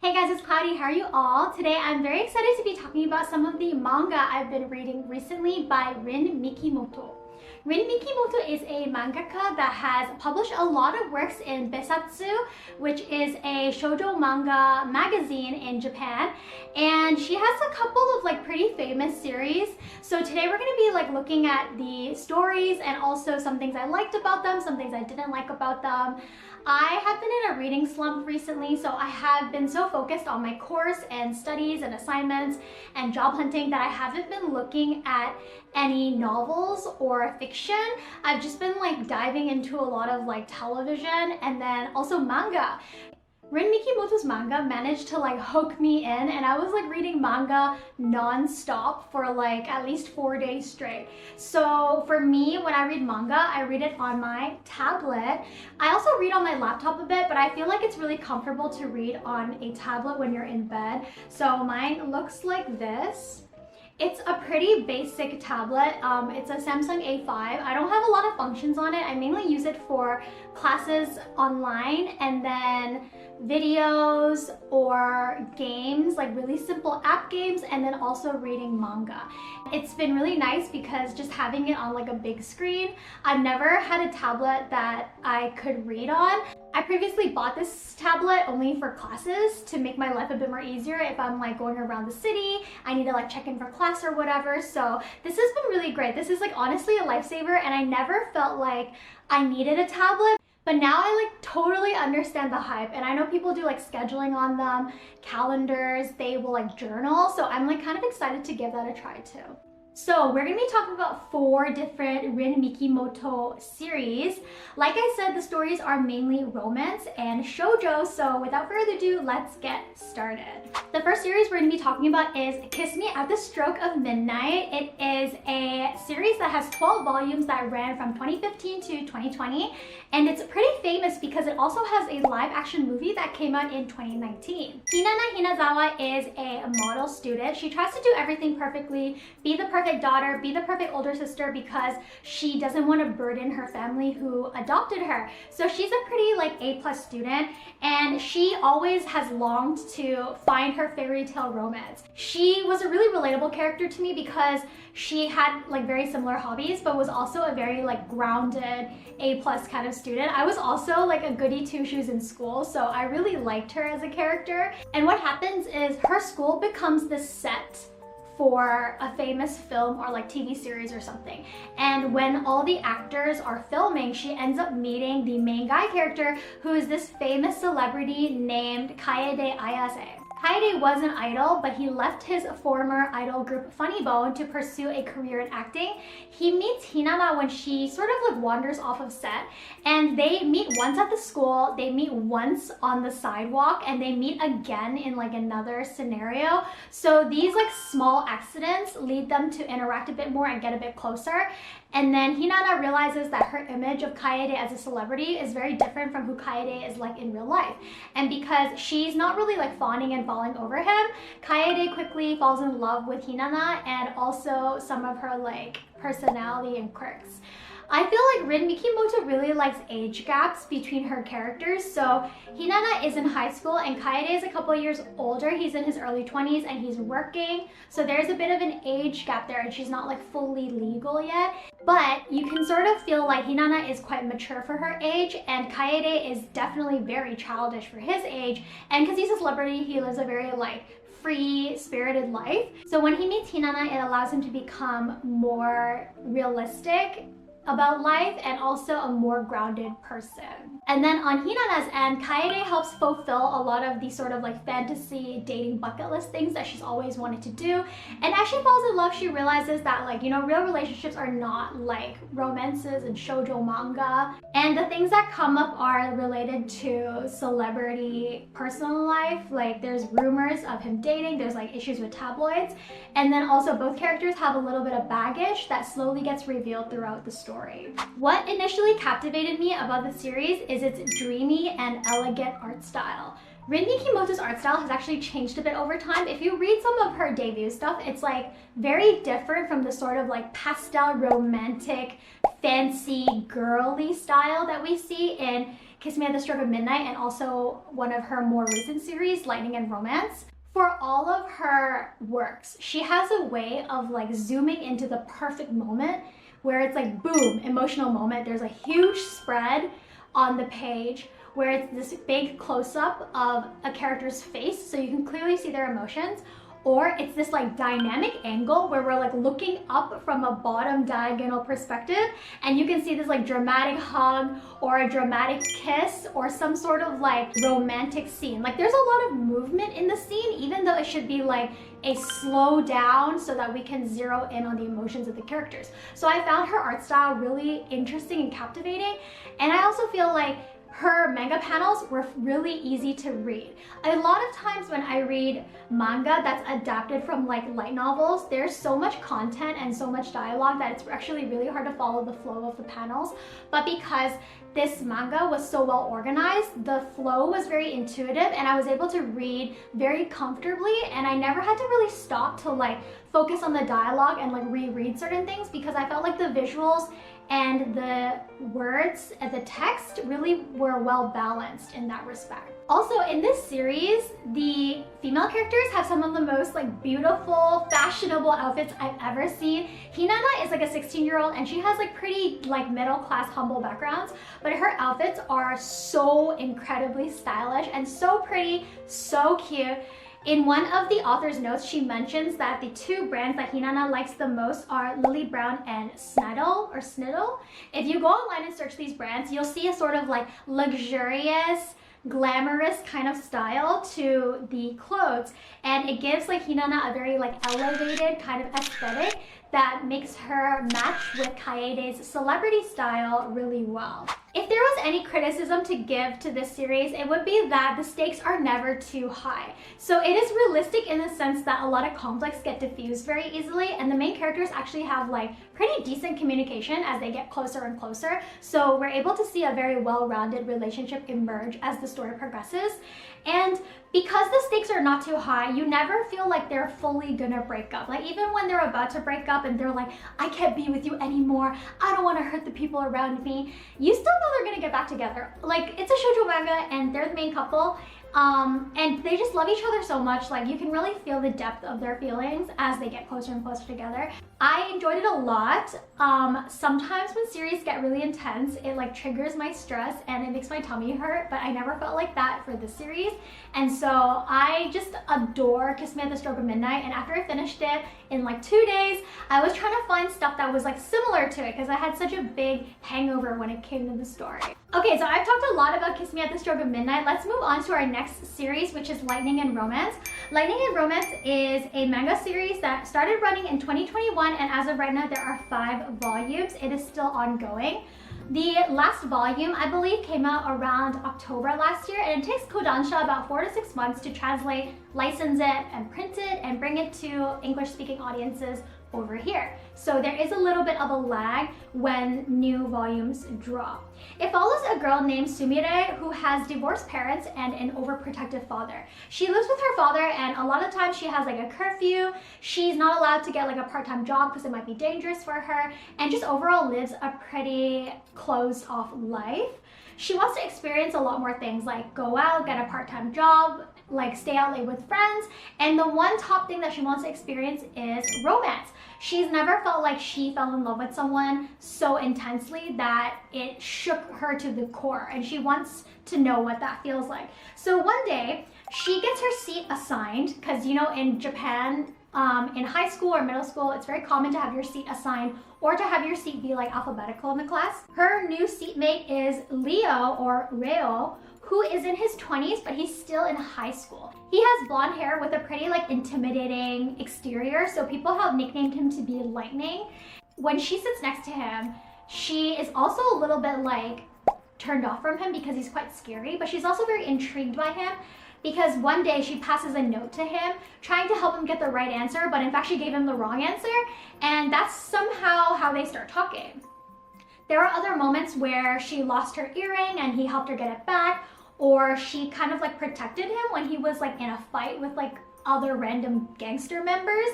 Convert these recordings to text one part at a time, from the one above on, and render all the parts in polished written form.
Hey guys, it's Cloudy. How are you all? Today I'm very excited to be talking about some of the manga I've been reading recently by Rin Mikimoto. Rin Mikimoto is a mangaka that has published a lot of works in Besatsu, which is a shoujo manga magazine in Japan, and she has a couple of pretty famous series. So today we're going to be looking at the stories and also some things I liked about them, some things I didn't like about them. I have been in a reading slump recently, so I have been so focused on my course and studies and assignments and job hunting that I haven't been looking at any novels or fiction. I've just been diving into a lot of television and then also manga. Rin Mikimoto's manga managed to hook me in, and I was reading manga non-stop for at least 4 days straight. So for me, when I read manga, I read it on my tablet. I also read on my laptop a bit, but I feel like it's really comfortable to read on a tablet when you're in bed. So mine looks like this. It's a pretty basic tablet. It's a Samsung A5. I don't have a lot of functions on it. I mainly use it for classes online and then videos or games, really simple app games, and then also reading manga. It's been really nice because just having it on a big screen. I've never had a tablet that I could read on. I previously bought this tablet only for classes to make my life a bit more easier if I'm going around the city, I need to check in for class or whatever. So this has been really great. This is honestly a lifesaver, and I never felt like I needed a tablet. But now I totally understand the hype, and I know people do scheduling on them, calendars, they will journal, so I'm kind of excited to give that a try too. So we're going to be talking about 4 different Rin Mikimoto series. Like I said, the stories are mainly romance and shoujo, so without further ado, let's get started. The first series we're going to be talking about is Kiss Me at the Stroke of Midnight. It is a series that has 12 volumes that ran from 2015 to 2020, and it's pretty famous because it also has a live action movie that came out in 2019. Hinata Hinazawa is a model student. She tries to do everything perfectly, be the perfect daughter, be the perfect older sister, because she doesn't want to burden her family who adopted her. So she's a pretty A+ student, and she always has longed to find her fairy tale romance. She was a really relatable character to me because she had very similar hobbies, but was also a very grounded A+ kind of student. I was also a goody two-shoes in school, so I really liked her as a character. And what happens is her school becomes the set for a famous film or TV series or something. And when all the actors are filming, she ends up meeting the main guy character, who is this famous celebrity named Kaede Ayase. Kaede was an idol, but he left his former idol group Funny Bone to pursue a career in acting. He meets Hinata when she sort of wanders off of set, and they meet once at the school, they meet once on the sidewalk, and they meet again in another scenario. So these small accidents lead them to interact a bit more and get a bit closer. And then Hinata realizes that her image of Kaede as a celebrity is very different from who Kaede is in real life. And because she's not really fawning and falling over him, Kaede quickly falls in love with Hinata and also some of her personality and quirks. I feel Rin Mikimoto really likes age gaps between her characters. So Hinata is in high school and Kaede is a couple years older. He's in his early 20s and he's working. So there's a bit of an age gap there, and she's not fully legal yet. But you can sort of feel Hinata is quite mature for her age, and Kaede is definitely very childish for his age. And because he's a celebrity, he lives a very free-spirited life. So when he meets Hinata, it allows him to become more realistic about life and also a more grounded person. And then on Hinata's end, Kaede helps fulfill a lot of these sort of fantasy dating bucket list things that she's always wanted to do. And as she falls in love, she realizes that real relationships are not like romances and shoujo manga. And the things that come up are related to celebrity personal life. There's rumors of him dating, there's issues with tabloids. And then also both characters have a little bit of baggage that slowly gets revealed throughout the story. What initially captivated me about the series is its dreamy and elegant art style. Rin Mikimoto's art style has actually changed a bit over time. If you read some of her debut stuff, it's very different from the sort of pastel romantic fancy girly style that we see in Kiss Me at the Stroke of Midnight and also one of her more recent series, Lightning and Romance. For all of her works, she has a way of like zooming into the perfect moment where it's like boom, emotional moment. There's a huge spread on the page where it's this big close-up of a character's face so you can clearly see their emotions, or it's this like dynamic angle where we're like looking up from a bottom diagonal perspective and you can see this like dramatic hug or a dramatic kiss or some sort of like romantic scene. Like there's a lot of movement in the scene, even though it should be like a slow down so that we can zero in on the emotions of the characters. So I found her art style really interesting and captivating, and I also feel like her manga panels were really easy to read. A lot of times when I read manga that's adapted from like light novels, there's so much content and so much dialogue that it's actually really hard to follow the flow of the panels. But because this manga was so well organized, the flow was very intuitive and I was able to read very comfortably, and I never had to really stop to like focus on the dialogue and like reread certain things because I felt like the visuals and the words and the text really were well balanced in that respect. Also, in this series, the female characters have some of the most like beautiful, fashionable outfits I've ever seen. Hinata is like a 16-year-old and she has like pretty like middle-class humble backgrounds, but her outfits are so incredibly stylish and so pretty, so cute. In one of the author's notes, she mentions that the two brands that Hinata likes the most are Lily Brown and Sniddle or Sniddle. If you go online and search these brands, you'll see a sort of like luxurious, glamorous kind of style to the clothes, and it gives like Hinata a very like elevated kind of aesthetic that makes her match with Kaede's celebrity style really well. If there was any criticism to give to this series, it would be that the stakes are never too high. So it is realistic in the sense that a lot of conflicts get diffused very easily, and the main characters actually have like pretty decent communication as they get closer and closer. So we're able to see a very well-rounded relationship emerge as the story progresses. And because the stakes are not too high, you never feel like they're fully gonna break up. Like even when they're about to break up and they're like, I can't be with you anymore, I don't want to hurt the people around me, you still know they're gonna get back together. Like it's a shoujo manga and they're the main couple, and they just love each other so much. Like you can really feel the depth of their feelings as they get closer and closer together. I enjoyed it a lot. Sometimes when series get really intense, it like triggers my stress and it makes my tummy hurt, but I never felt like that for this series. And so I just adore Kiss Me at the Stroke of Midnight, and after I finished it in like 2 days, I was trying to find stuff that was like similar to it because I had such a big hangover when it came to the story. Okay, so I've talked a lot about Kiss Me at the Stroke of Midnight. Let's move on to our next series, which is Lightning and Romance. Lightning and Romance is a manga series that started running in 2021, and as of right now there are 5 volumes. It is still ongoing. The last volume, I believe, came out around October last year, and it takes Kodansha about 4 to 6 months to translate, license it, and print it, and bring it to English-speaking audiences over here. So there is a little bit of a lag when new volumes drop. It follows a girl named Sumire who has divorced parents and an overprotective father. She lives with her father, and a lot of times she has like a curfew. She's not allowed to get like a part-time job because it might be dangerous for her, and just overall lives a pretty closed off life. She wants to experience a lot more things like go out, get a part-time job, like stay out late with friends, and the one top thing that she wants to experience is romance. She's never felt like she fell in love with someone so intensely that it shook her to the core, and she wants to know what that feels like. So one day she gets her seat assigned because, you know, in Japan, in high school or middle school, it's very common to have your seat assigned or to have your seat be like alphabetical in the class. Her new seatmate is Leo or Reo, who is in his 20s, but he's still in high school. He has blonde hair with a pretty like intimidating exterior, so people have nicknamed him to be Lightning. When she sits next to him, she is also a little bit like turned off from him because he's quite scary, but she's also very intrigued by him because one day she passes a note to him trying to help him get the right answer, but in fact she gave him the wrong answer, and that's somehow how they start talking. There are other moments where she lost her earring and he helped her get it back, or she kind of like protected him when he was like in a fight with like other random gangster members.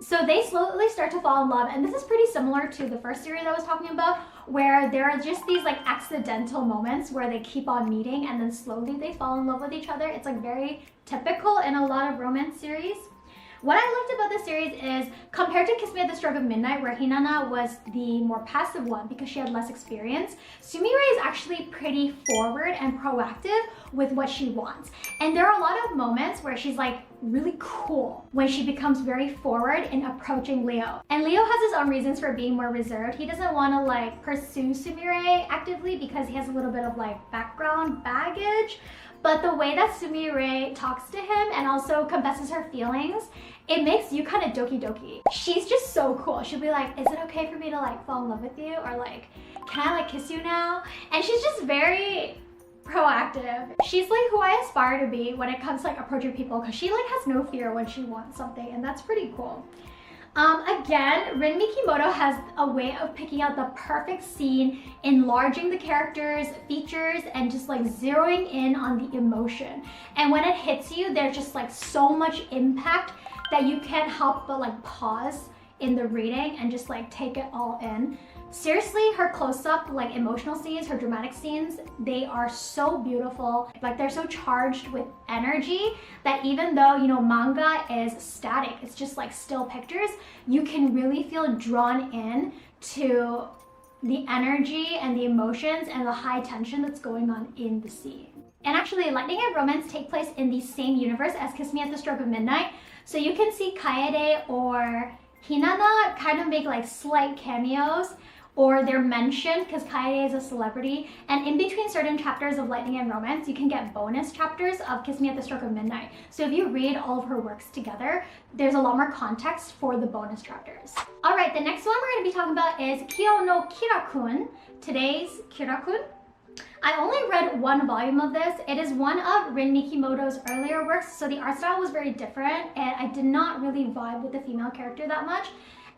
So they slowly start to fall in love, and this is pretty similar to the first series I was talking about, where there are just these like accidental moments where they keep on meeting and then slowly they fall in love with each other. It's like very typical in a lot of romance series. What I liked about this series is, compared to Kiss Me at the Stroke of Midnight, where Hinata was the more passive one because she had less experience, Sumire is actually pretty forward and proactive with what she wants. And there are a lot of moments where she's like really cool when she becomes very forward in approaching Leo. And Leo has his own reasons for being more reserved. He doesn't want to like pursue Sumire actively because he has a little bit of like background baggage. But the way that Sumire talks to him and also confesses her feelings, it makes you kind of doki doki. She's just so cool. She'll be like, is it okay for me to like fall in love with you? Or like, can I like kiss you now? And she's just very proactive. She's like who I aspire to be when it comes to like approaching people, because she like has no fear when she wants something, and that's pretty cool. Again, Rin Mikimoto has a way of picking out the perfect scene, enlarging the characters' features, and just like zeroing in on the emotion. And when it hits you, there's just like so much impact that you can't help but like pause in the reading and just like take it all in. Seriously, her close-up like emotional scenes, her dramatic scenes, they are so beautiful. Like they're so charged with energy that even though, you know, manga is static, it's just like still pictures, you can really feel drawn in to the energy and the emotions and the high tension that's going on in the scene. And actually, Lightning and Romance take place in the same universe as Kiss Me at the Stroke of Midnight. So you can see Kaede or Hinata kind of make like slight cameos, or they're mentioned because Kaede is a celebrity. And in between certain chapters of Lightning and Romance, you can get bonus chapters of Kiss Me at the Stroke of Midnight. So if you read all of her works together, there's a lot more context for the bonus chapters. All right, the next one we're going to be talking about is Kira-kun. Today's Kira-kun. I only read one volume of this. It is one of Rin Mikimoto's earlier works, so the art style was very different, and I did not really vibe with the female character that much.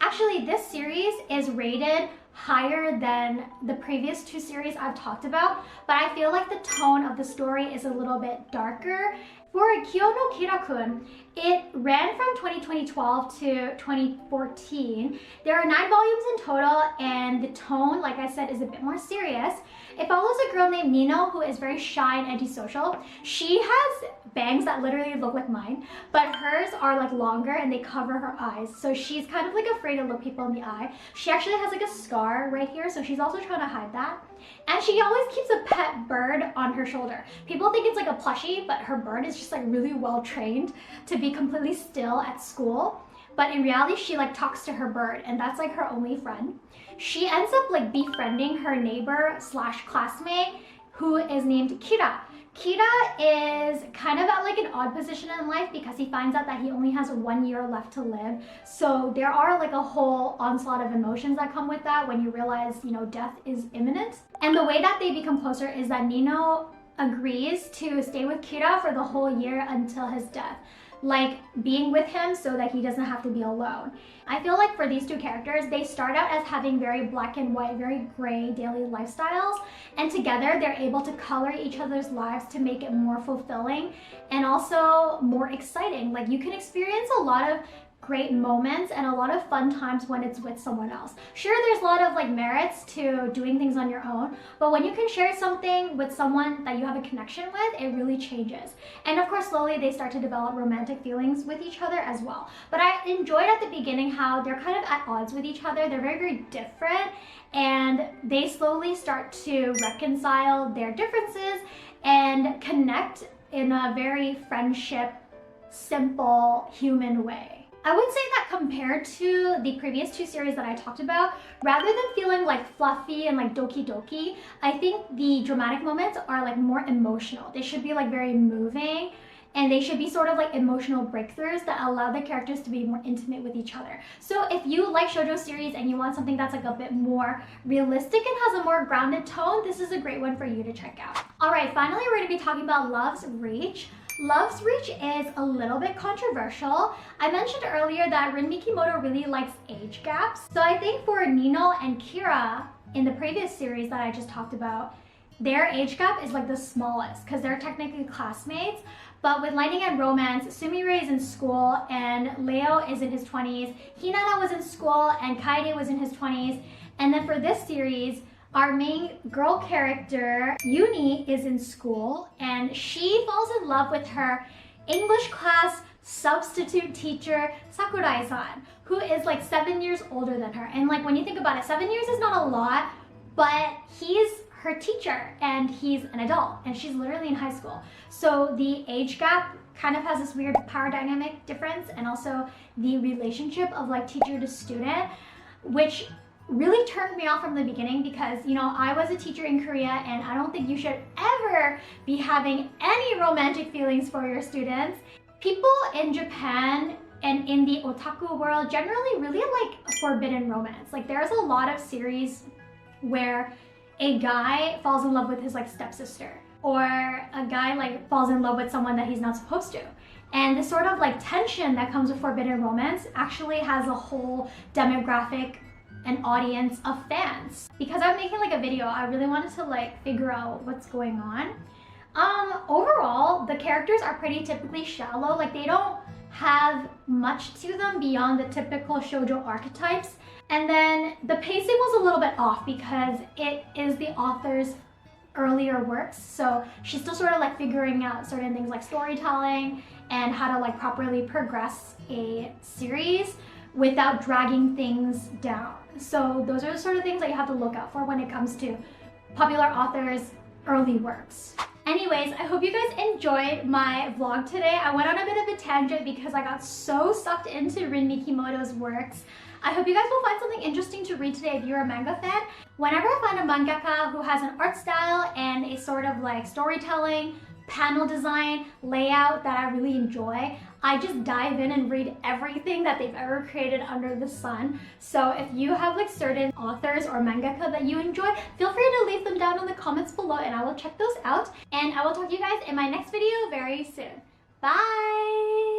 Actually, this series is rated higher than the previous two series I've talked about, but I feel like the tone of the story is a little bit darker. For Kira-kun, it ran from 2012 to 2014. There are 9 volumes in total, and the tone, like I said, is a bit more serious. It follows a girl named Nino who is very shy and antisocial. She has bangs that literally look like mine, but hers are like longer and they cover her eyes. So she's kind of like afraid to look people in the eye. She actually has like a scar right here, so she's also trying to hide that. And she always keeps a pet bird on her shoulder. People think it's like a plushie, but her bird is just like really well trained to be completely still at school. But in reality, she like talks to her bird, and that's like her only friend. She ends up like befriending her neighbor slash classmate who is named Kira. Kira is kind of at like an odd position in life because he finds out that he only has 1 year left to live. So there are like a whole onslaught of emotions that come with that when you realize, you know, death is imminent. And the way that they become closer is that Nino agrees to stay with Kira for the whole year until his death, like being with him so that he doesn't have to be alone. I feel like for these two characters, they start out as having very black and white, very gray daily lifestyles, and together they're able to color each other's lives to make it more fulfilling and also more exciting. Like you can experience a lot of great moments and a lot of fun times when it's with someone else. Sure, there's a lot of like merits to doing things on your own, but when you can share something with someone that you have a connection with, it really changes. And of course, slowly they start to develop romantic feelings with each other as well. But I enjoyed at the beginning how they're kind of at odds with each other. They're very, very different, and they slowly start to reconcile their differences and connect in a very friendship, simple, human way. I would say that compared to the previous two series that I talked about, rather than feeling like fluffy and like doki doki, I think the dramatic moments are like more emotional. They should be like very moving, and they should be sort of like emotional breakthroughs that allow the characters to be more intimate with each other. So if you like Shojo series and you want something that's like a bit more realistic and has a more grounded tone, this is a great one for you to check out. All right, finally, we're gonna be talking about Love's Reach. Love's Reach is a little bit controversial. I mentioned earlier that Rin Mikimoto really likes age gaps. So I think for Nino and Kira in the previous series that I just talked about, their age gap is like the smallest because they're technically classmates. But with Lightning and Romance, Sumire is in school and Leo is in his 20s. Hinata was in school and Kaede was in his 20s. And then for this series, Our main girl character, Yuni, is in school and she falls in love with her English class substitute teacher, Sakurai-san, who is like 7 years older than her. And like when you think about it, 7 years is not a lot, but he's her teacher and he's an adult and she's literally in high school. So the age gap kind of has this weird power dynamic difference, and also the relationship of like teacher to student, which really turned me off from the beginning because, you know, I was a teacher in Korea and I don't think you should ever be having any romantic feelings for your students. People in Japan and in the otaku world generally really like forbidden romance. Like there's a lot of series where a guy falls in love with his like stepsister, or a guy like falls in love with someone that he's not supposed to. And this sort of like tension that comes with forbidden romance actually has a whole demographic and audience of fans. Because I'm making like a video, I really wanted to like figure out what's going on. Overall, the characters are pretty typically shallow. Like they don't have much to them beyond the typical shoujo archetypes. And then the pacing was a little bit off because it is the author's earlier works. So she's still sort of like figuring out certain things like storytelling and how to like properly progress a series without dragging things down. So those are the sort of things that you have to look out for when it comes to popular authors' early works. Anyways, I hope you guys enjoyed my vlog today. I went on a bit of a tangent because I got so sucked into Rin Mikimoto's works. I hope you guys will find something interesting to read today if you're a manga fan. Whenever I find a mangaka who has an art style and a sort of like storytelling, panel design, layout that I really enjoy, I just dive in and read everything that they've ever created under the sun. So if you have like certain authors or mangaka that you enjoy, feel free to leave them down in the comments below and I will check those out. And I will talk to you guys in my next video very soon. Bye!